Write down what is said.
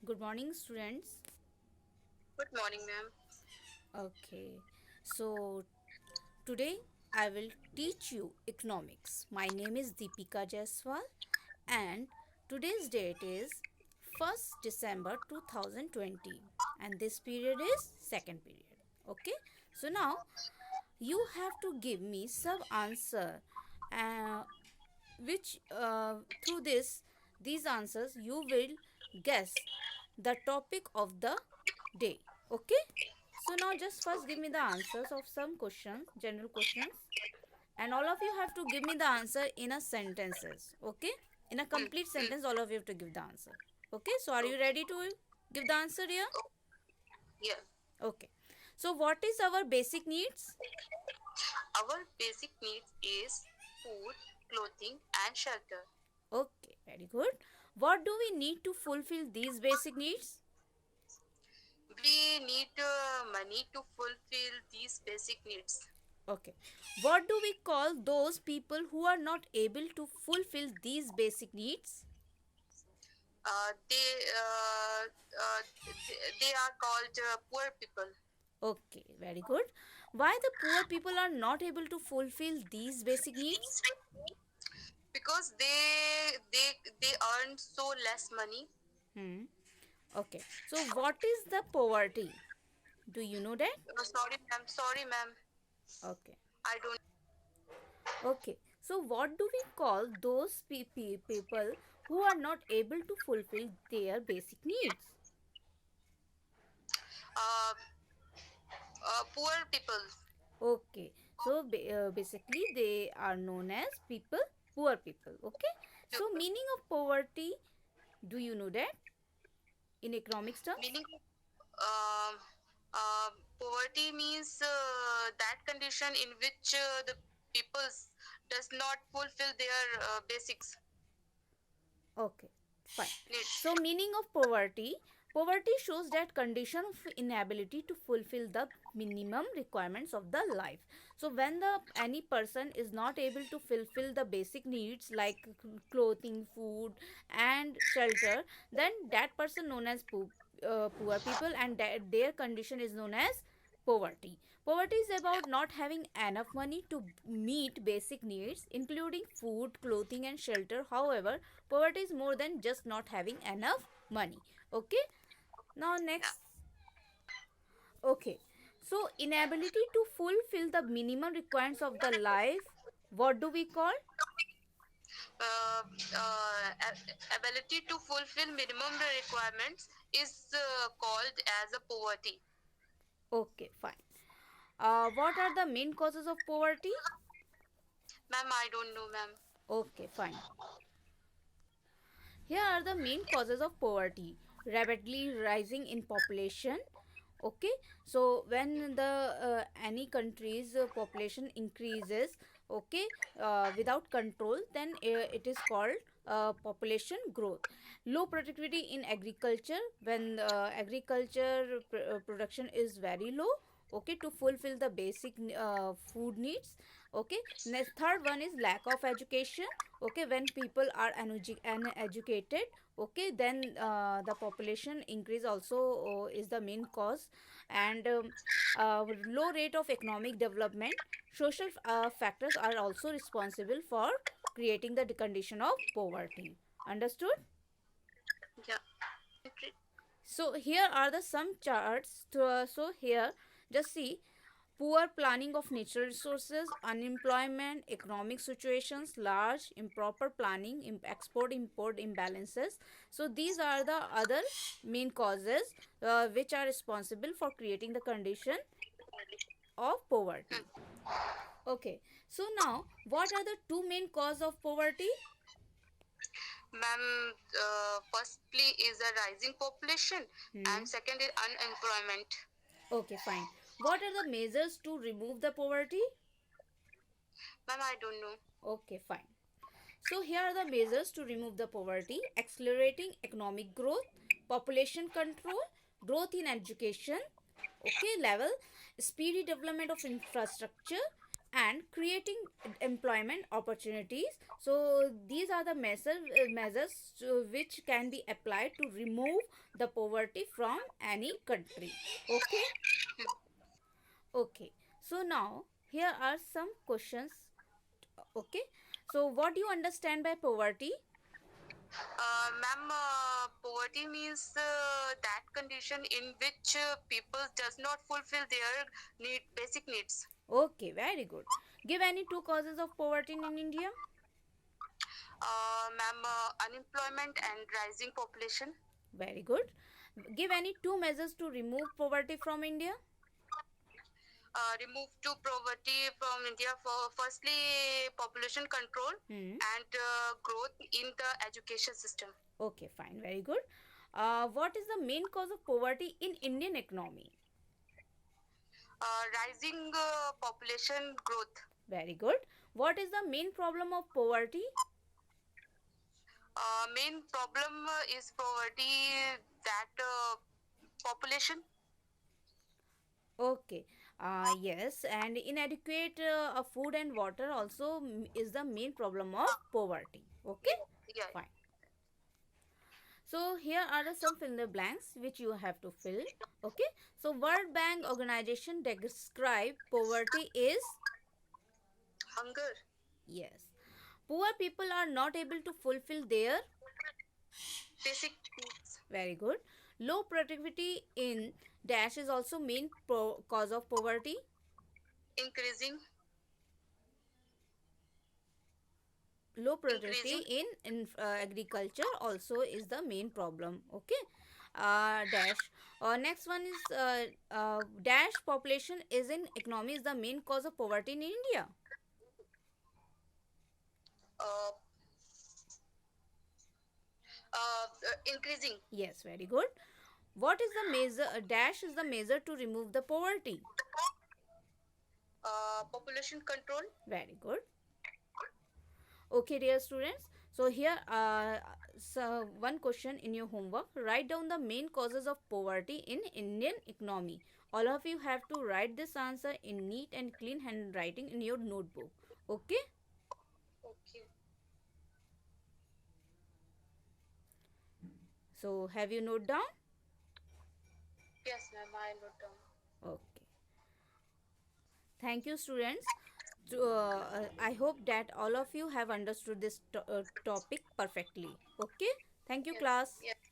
Good morning, students. Good morning, ma'am. Okay, so today I will teach you economics. My name is Deepika Jaiswal, and today's date is 1st December 2020, and this period is second period. Okay, so now you have to give me some answer, uh, which through these answers you will guess the topic of the day. Okay, so now just first give me the answers of some questions, general questions, and all of you have to give me the answer in a sentences. Okay, in a complete Mm. sentence all of you have to give the answer. Okay, so are you Okay. ready to give the answer here? Oh, yeah. Okay, so what is our basic needs? Our basic needs is food, clothing, and shelter. Okay, very good. What do we need to fulfill these basic needs? We need money to fulfill these basic needs. Okay. What do we call those people who are not able to fulfill these basic needs? They are called poor people Okay, very good. Why the poor people are not able to fulfill these basic needs? because they earn so less money. Hmm. Okay. So what is the poverty? Do you know that? Sorry, ma'am. Sorry, ma'am. Okay. I don't. Okay. So what do we call those people who are not able to fulfill their basic needs? Uh, Poor people. Okay. So basically they are known as people, poor people. Okay. So People. meaning of poverty, do you know that in economics terms? Meaning, um, poverty means that condition in which the people does not fulfill their basics Okay, fine. needs. So, meaning of poverty, poverty shows that condition of inability to fulfill the minimum requirements of the life. So, when the any person is not able to fulfill the basic needs like clothing, food, and shelter, then that person known as poor people, and their condition is known as poverty. Poverty is about not having enough money to meet basic needs, including food, clothing, and shelter. However, poverty is more than just not having enough money. Okay, now Yeah. next. Okay, so inability to fulfill the minimum requirements of the life, what do we call? Uh, Ability to fulfill minimum requirements is called as a poverty. Okay, fine. What are the main causes of poverty? Ma'am, I don't know, ma'am. Okay, fine. Here are the main causes of poverty: rapidly rising in population. Okay, so when the any country's population increases, okay, without control, then it is called population growth. Low productivity in agriculture, when agriculture production is very low, okay, to fulfill the basic food needs. Okay, next third one is lack of education. Okay, when people are uneducated, okay, then the population increase also is the main cause. And low rate of economic development, social factors are also responsible for creating the condition of poverty. Understood? Yeah. So here are the some charts so here just see: poor planning of natural resources, unemployment, economic situations, large improper planning, export import imbalances. So these are the other main causes which are responsible for creating the condition of poverty. Okay, so now what are the two main cause of poverty? Ma'am, firstly is a rising population, and Hmm. second is unemployment. Okay, fine. What are the measures to remove the poverty? Ma'am, I don't know. Okay, fine. So here are the measures to remove the poverty: accelerating economic growth, population control, growth in education, okay, level, speedy development of infrastructure, and creating employment opportunities. So these are the measures which can be applied to remove the poverty from any country. Okay. Okay, so now here are some questions. Okay, so what do you understand by poverty? Ma'am, poverty means that condition in which people does not fulfill their basic needs. Okay, very good. Give any two causes of poverty in India. Ma'am, unemployment and rising population. Very good. Give any two measures to remove poverty from India. Remove to poverty from India for firstly population control Hmm. and growth in the education system. Okay, fine, very good. What is the main cause of poverty in Indian economy? Rising population growth. Very good. What is the main problem of poverty? Main problem is poverty that population. Okay. Yes, and inadequate food and water also is the main problem of poverty. Okay, Yeah, yeah. fine. So here are some fill in the blanks which you have to fill. Okay, so World Bank organization describe poverty is, Hunger. yes, poor people are not able to fulfill their, Basic needs. very good, low productivity in dash is also main cause of poverty. Increasing. Low productivity Increasing. in agriculture also is the main problem. Okay, dash next one is dash population is in economy is the main cause of poverty in India. Uh, Increasing. Yes, very good. What is the measure, dash is the measure to remove the poverty. Population control. Very good. Okay, dear students, so here so one question in your homework, write down the main causes of poverty in Indian economy. All of you have to write this answer in neat and clean handwriting in your notebook. Okay, Okay. so have you note down? Yes, ma'am. I note down. Okay, thank you, students. I hope that all of you have understood this topic perfectly. Okay, thank you, Yes. class. Yes.